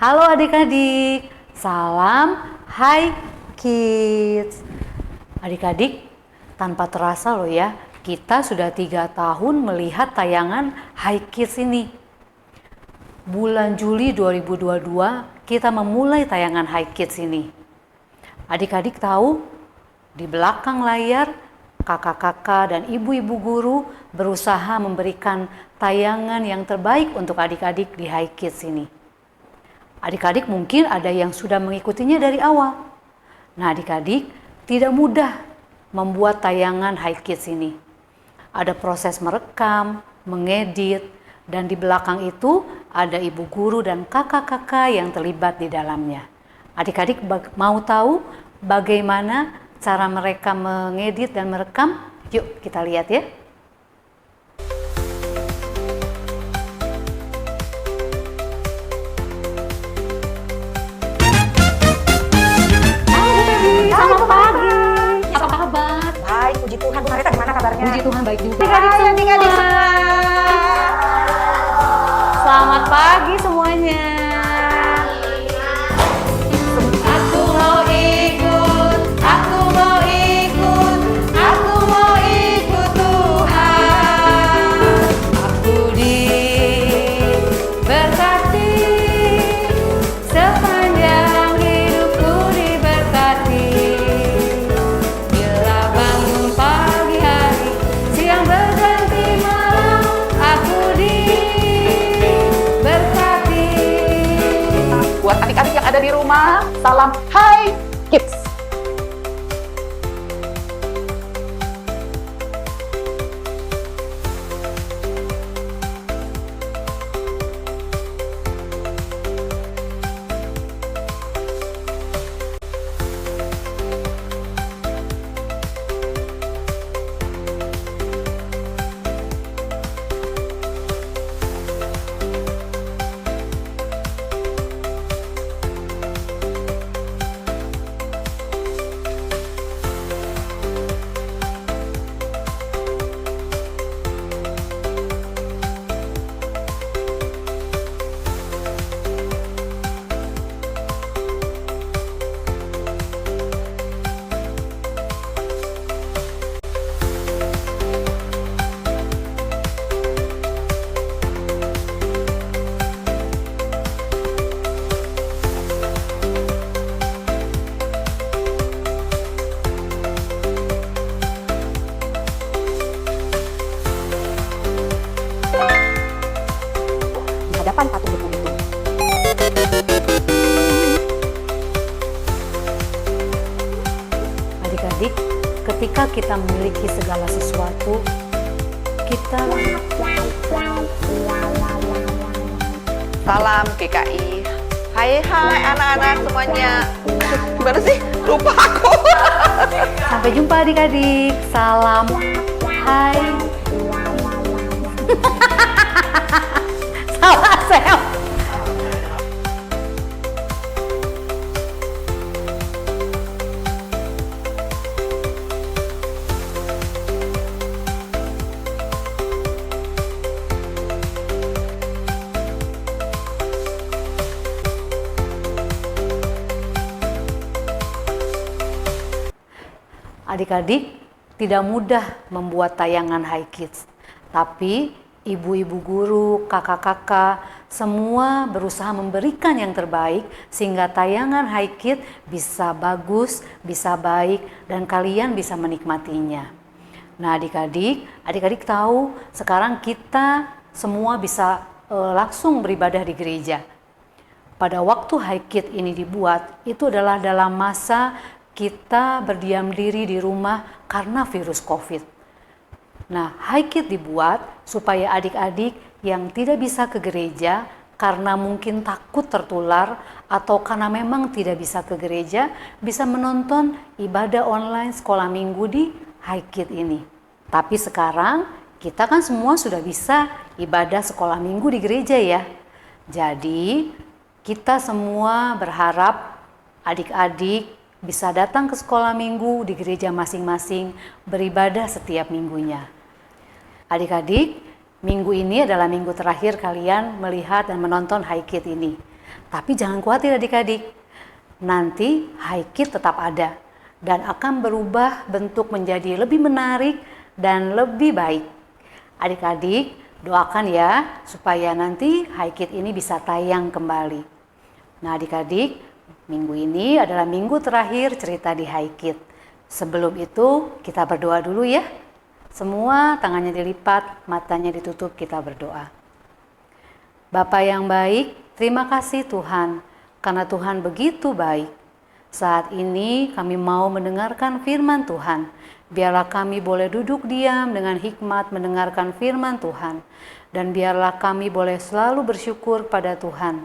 Halo adik-adik, salam Hi Kids. Adik-adik, tanpa terasa loh ya, kita sudah 3 tahun melihat tayangan Hi Kids ini. Bulan Juli 2022 kita memulai tayangan Hi Kids ini. Adik-adik tahu, di belakang layar kakak-kakak dan ibu-ibu guru berusaha memberikan tayangan yang terbaik untuk adik-adik di Hi Kids ini. Adik-adik mungkin ada yang sudah mengikutinya dari awal. Nah, adik-adik tidak mudah membuat tayangan Hi Kids ini. Ada proses merekam, mengedit, dan di belakang itu ada ibu guru dan kakak-kakak yang terlibat di dalamnya. Adik-adik mau tahu bagaimana cara mereka mengedit dan merekam? Yuk kita lihat ya. Selamat pagi. Apa kabar? Baik, puji Tuhan. Bu Marita gimana kabarnya? Puji Tuhan baik juga. Adik-adik semua. Selamat pagi semuanya. Aku mau ikut, aku mau ikut, aku mau ikut Tuhan. Aku diberkati, sepanjang hidupku diberkati. Bila bangun pagi hari, siang berganti malam, aku diberkati. Buat adik-adik yang ada di rumah, salam Hi Kids. Di hadapan patung betung itu. Adik-adik, ketika kita memiliki segala sesuatu, kita Salam GKI. Hai anak-anak semuanya. Gimana sih? Lupa aku. sampai jumpa adik-adik. Salam hai. Salah Sel. Adik-adik, tidak mudah membuat tayangan Hi Kids, tapi ibu-ibu guru, kakak-kakak, semua berusaha memberikan yang terbaik sehingga tayangan Hi Kids bisa bagus, bisa baik, dan kalian bisa menikmatinya. Nah adik-adik tahu sekarang kita semua bisa langsung beribadah di gereja. Pada waktu Hi Kids ini dibuat, itu adalah dalam masa kita berdiam diri di rumah karena virus COVID. Nah, Hi Kids dibuat supaya adik-adik yang tidak bisa ke gereja karena mungkin takut tertular atau karena memang tidak bisa ke gereja, bisa menonton ibadah online sekolah minggu di Hi Kids ini. Tapi sekarang kita kan semua sudah bisa ibadah sekolah minggu di gereja ya. Jadi kita semua berharap adik-adik bisa datang ke sekolah minggu di gereja masing-masing, beribadah setiap minggunya. Adik-adik, minggu ini adalah minggu terakhir kalian melihat dan menonton Hi Kids ini. Tapi jangan khawatir adik-adik, nanti Haikit tetap ada dan akan berubah bentuk menjadi lebih menarik dan lebih baik. Adik-adik doakan ya supaya nanti Haikit ini bisa tayang kembali. Nah adik-adik, minggu ini adalah minggu terakhir cerita di Haikit. Sebelum itu kita berdoa dulu ya. Semua tangannya dilipat, matanya ditutup, kita berdoa. Bapa yang baik, terima kasih Tuhan, karena Tuhan begitu baik. Saat ini kami mau mendengarkan firman Tuhan. Biarlah kami boleh duduk diam dengan hikmat mendengarkan firman Tuhan. Dan biarlah kami boleh selalu bersyukur pada Tuhan.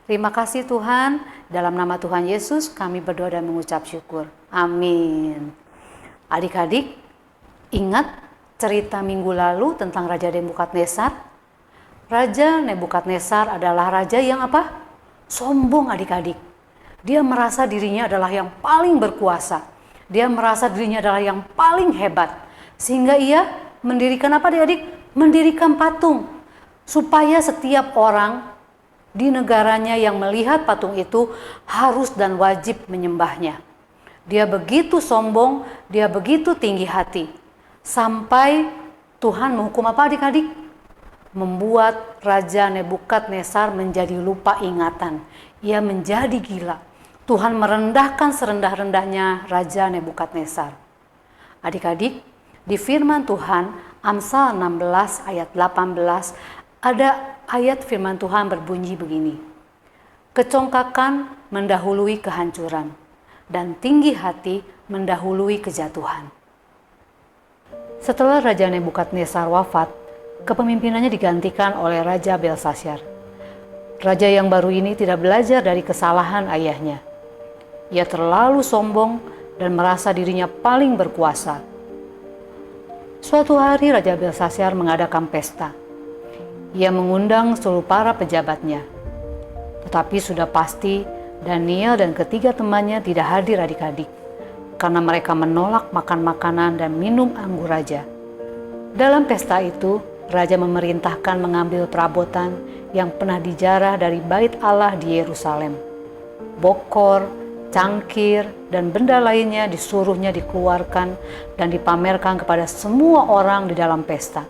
Terima kasih Tuhan, dalam nama Tuhan Yesus kami berdoa dan mengucap syukur. Amin. Adik-adik, ingat cerita minggu lalu tentang Raja Nebukadnezar? Raja Nebukadnezar adalah raja yang apa? Sombong adik-adik. Dia merasa dirinya adalah yang paling berkuasa. Dia merasa dirinya adalah yang paling hebat. Sehingga ia mendirikan apa adik-adik? Mendirikan patung. Supaya setiap orang di negaranya yang melihat patung itu harus dan wajib menyembahnya. Dia begitu sombong, dia begitu tinggi hati. Sampai Tuhan menghukum apa adik-adik? Membuat Raja Nebukadnezar menjadi lupa ingatan. Ia menjadi gila. Tuhan merendahkan serendah-rendahnya Raja Nebukadnezar. Adik-adik, di firman Tuhan Amsal 16 ayat 18 ada ayat firman Tuhan berbunyi begini. Kecongkakan mendahului kehancuran dan tinggi hati mendahului kejatuhan. Setelah Raja Nebukadnezar wafat, kepemimpinannya digantikan oleh Raja Belshazzar. Raja yang baru ini tidak belajar dari kesalahan ayahnya. Ia terlalu sombong dan merasa dirinya paling berkuasa. Suatu hari Raja Belshazzar mengadakan pesta. Ia mengundang seluruh para pejabatnya. Tetapi sudah pasti Daniel dan ketiga temannya tidak hadir adik-adik. Karena mereka menolak makan makanan dan minum anggur raja. Dalam pesta itu, raja memerintahkan mengambil perabotan yang pernah dijarah dari bait Allah di Yerusalem. Bokor, cangkir, dan benda lainnya disuruhnya dikeluarkan dan dipamerkan kepada semua orang di dalam pesta.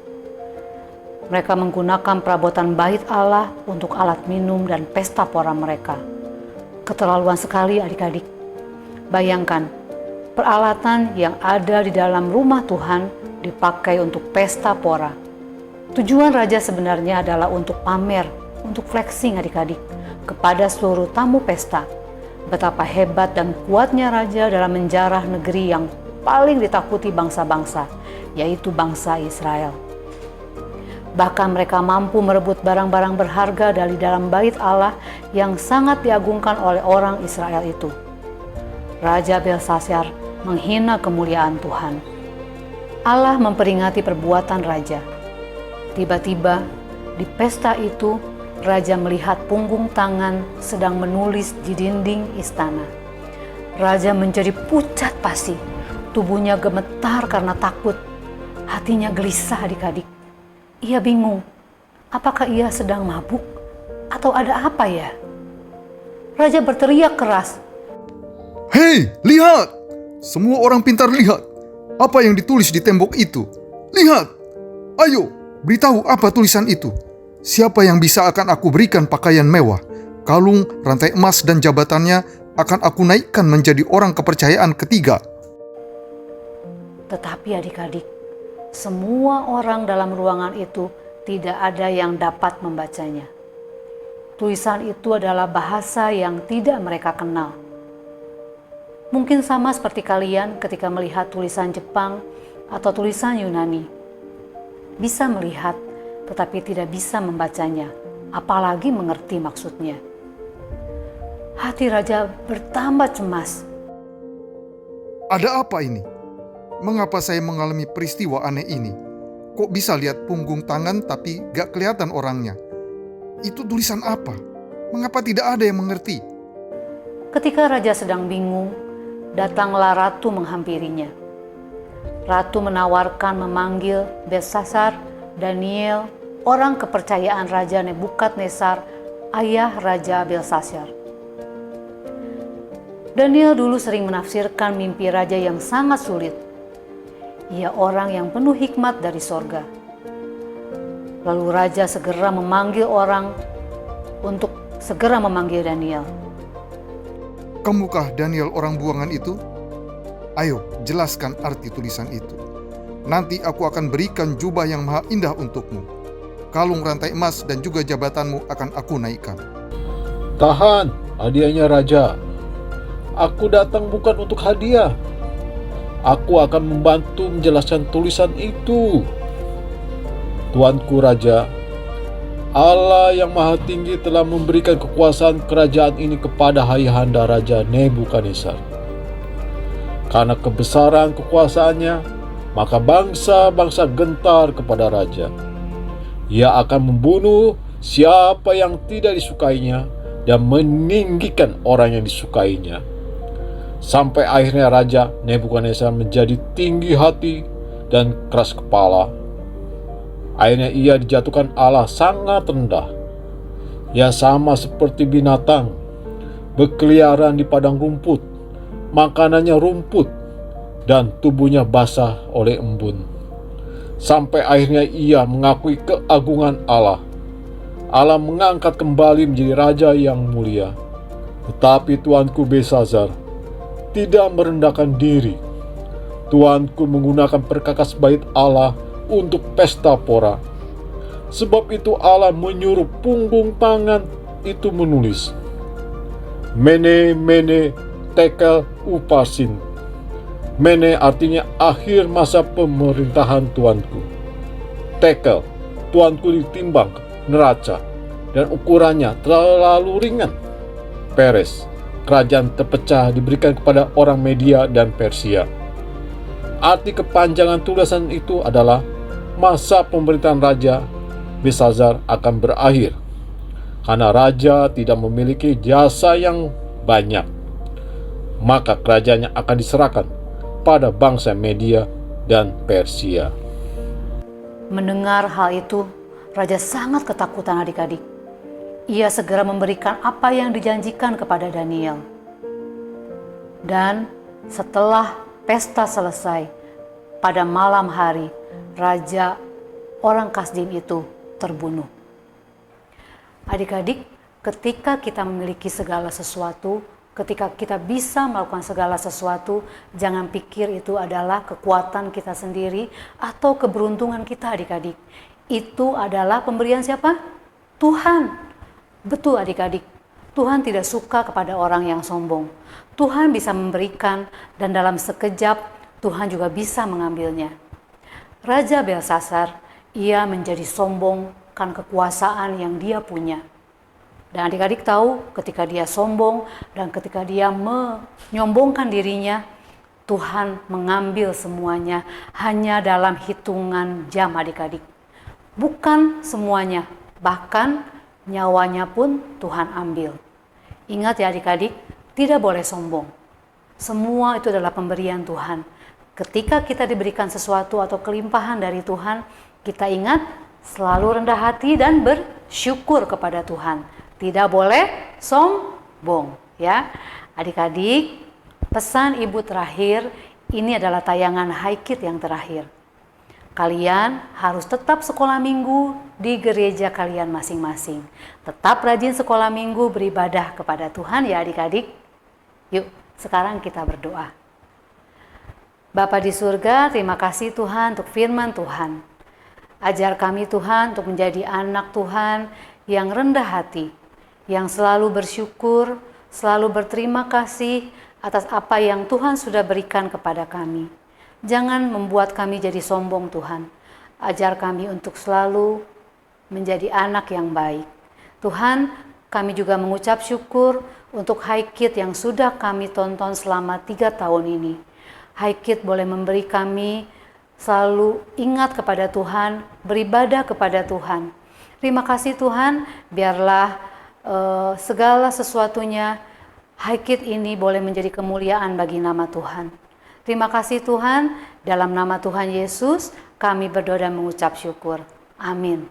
Mereka menggunakan perabotan bait Allah untuk alat minum dan pesta pora mereka. Keterlaluan sekali adik-adik. Bayangkan, peralatan yang ada di dalam rumah Tuhan dipakai untuk pesta pora. Tujuan raja sebenarnya adalah untuk pamer, untuk flexing adik-adik kepada seluruh tamu pesta. Betapa hebat dan kuatnya raja dalam menjarah negeri yang paling ditakuti bangsa-bangsa, yaitu bangsa Israel. Bahkan mereka mampu merebut barang-barang berharga dari dalam bait Allah yang sangat diagungkan oleh orang Israel itu. Raja Belshazzar menghina kemuliaan Tuhan. Allah memperingati perbuatan raja. Tiba-tiba di pesta itu, raja melihat punggung tangan sedang menulis di dinding istana. Raja menjadi pucat pasi, tubuhnya gemetar karena takut, hatinya gelisah adik-adik. Ia bingung, apakah ia sedang mabuk atau ada apa ya? Raja berteriak keras, "Hei, lihat! Semua orang pintar lihat apa yang ditulis di tembok itu. Lihat! Ayo, beritahu apa tulisan itu. Siapa yang bisa akan aku berikan pakaian mewah, kalung, rantai emas dan jabatannya akan aku naikkan menjadi orang kepercayaan ketiga." Tetapi adik-adik, semua orang dalam ruangan itu tidak ada yang dapat membacanya. Tulisan itu adalah bahasa yang tidak mereka kenal. Mungkin sama seperti kalian ketika melihat tulisan Jepang atau tulisan Yunani. Bisa melihat, tetapi tidak bisa membacanya, apalagi mengerti maksudnya. Hati raja bertambah cemas. Ada apa ini? Mengapa saya mengalami peristiwa aneh ini? Kok bisa lihat punggung tangan tapi gak kelihatan orangnya? Itu tulisan apa? Mengapa tidak ada yang mengerti? Ketika raja sedang bingung, datanglah ratu menghampirinya. Ratu menawarkan memanggil Belshazzar, Daniel, orang kepercayaan Raja Nebukadnezar, ayah Raja Belsasar. Daniel dulu sering menafsirkan mimpi raja yang sangat sulit. Ia orang yang penuh hikmat dari sorga. Lalu raja segera memanggil orang untuk segera memanggil Daniel. Kamukah Daniel orang buangan itu? Ayo, jelaskan arti tulisan itu. Nanti aku akan berikan jubah yang maha indah untukmu. Kalung rantai emas dan juga jabatanmu akan aku naikkan. Tahan, hadiahnya raja. Aku datang bukan untuk hadiah. Aku akan membantu menjelaskan tulisan itu. Tuanku raja, Allah yang maha tinggi telah memberikan kekuasaan kerajaan ini kepada Ayahanda Raja Nebukadnezar. Karena kebesaran kekuasaannya, maka bangsa-bangsa gentar kepada raja. Ia akan membunuh siapa yang tidak disukainya dan meninggikan orang yang disukainya. Sampai akhirnya Raja Nebukadnezar menjadi tinggi hati dan keras kepala. Akhirnya ia dijatuhkan Allah sangat rendah. Ia sama seperti binatang, berkeliaran di padang rumput, makanannya rumput, dan tubuhnya basah oleh embun. Sampai akhirnya ia mengakui keagungan Allah. Allah mengangkat kembali menjadi raja yang mulia. Tetapi Tuanku Belsasar tidak merendahkan diri. Tuanku menggunakan perkakas bait Allah untuk pesta pora. Sebab itu Allah menyuruh punggung tangan itu menulis, Mene Mene Tekel Uparsin. Mene artinya akhir masa pemerintahan Tuanku. Tekel, Tuanku ditimbang neraca dan ukurannya terlalu ringan. Peres, kerajaan terpecah diberikan kepada orang Media dan Persia. Arti kepanjangan tulisan itu adalah masa pemerintahan Raja Belsasar akan berakhir karena raja tidak memiliki jasa yang banyak, maka kerajaannya akan diserahkan pada bangsa Media dan Persia. Mendengar hal itu, raja sangat ketakutan adik-adik. Ia segera memberikan apa yang dijanjikan kepada Daniel. Dan setelah pesta selesai, pada malam hari, raja orang Kasdim itu terbunuh. Adik-adik, ketika kita memiliki segala sesuatu, ketika kita bisa melakukan segala sesuatu, jangan pikir itu adalah kekuatan kita sendiri atau keberuntungan kita adik-adik. Itu adalah pemberian siapa? Tuhan. Betul adik-adik, Tuhan tidak suka kepada orang yang sombong. Tuhan bisa memberikan dan dalam sekejap Tuhan juga bisa mengambilnya. Raja Belsasar, ia menjadi sombong kan kekuasaan yang dia punya. Dan adik-adik tahu ketika dia sombong dan ketika dia menyombongkan dirinya, Tuhan mengambil semuanya hanya dalam hitungan jam adik-adik. Bukan semuanya, bahkan nyawanya pun Tuhan ambil. Ingat ya adik-adik, tidak boleh sombong. Semua itu adalah pemberian Tuhan. Ketika kita diberikan sesuatu atau kelimpahan dari Tuhan, kita ingat selalu rendah hati dan bersyukur kepada Tuhan. Tidak boleh sombong, ya. Adik-adik, pesan ibu terakhir, ini adalah tayangan Haikid yang terakhir. Kalian harus tetap sekolah minggu di gereja kalian masing-masing. Tetap rajin sekolah minggu beribadah kepada Tuhan ya adik-adik. Yuk, sekarang kita berdoa. Bapa di surga, terima kasih Tuhan untuk firman Tuhan. Ajar kami Tuhan untuk menjadi anak Tuhan yang rendah hati, yang selalu bersyukur, selalu berterima kasih atas apa yang Tuhan sudah berikan kepada kami. Jangan membuat kami jadi sombong Tuhan. Ajar kami untuk selalu menjadi anak yang baik. Tuhan, kami juga mengucap syukur untuk Haikid yang sudah kami tonton selama 3 tahun ini. Haikid boleh memberi kami selalu ingat kepada Tuhan, beribadah kepada Tuhan. Terima kasih Tuhan, biarlah segala sesuatunya Haikid ini boleh menjadi kemuliaan bagi nama Tuhan. Terima kasih Tuhan, dalam nama Tuhan Yesus kami berdoa dan mengucap syukur. Amin.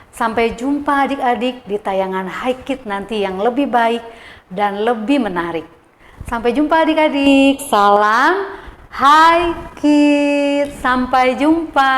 Sampai jumpa adik-adik di tayangan Hai Kids nanti yang lebih baik dan lebih menarik. Sampai jumpa adik-adik. Salam Hai Kids. Sampai jumpa.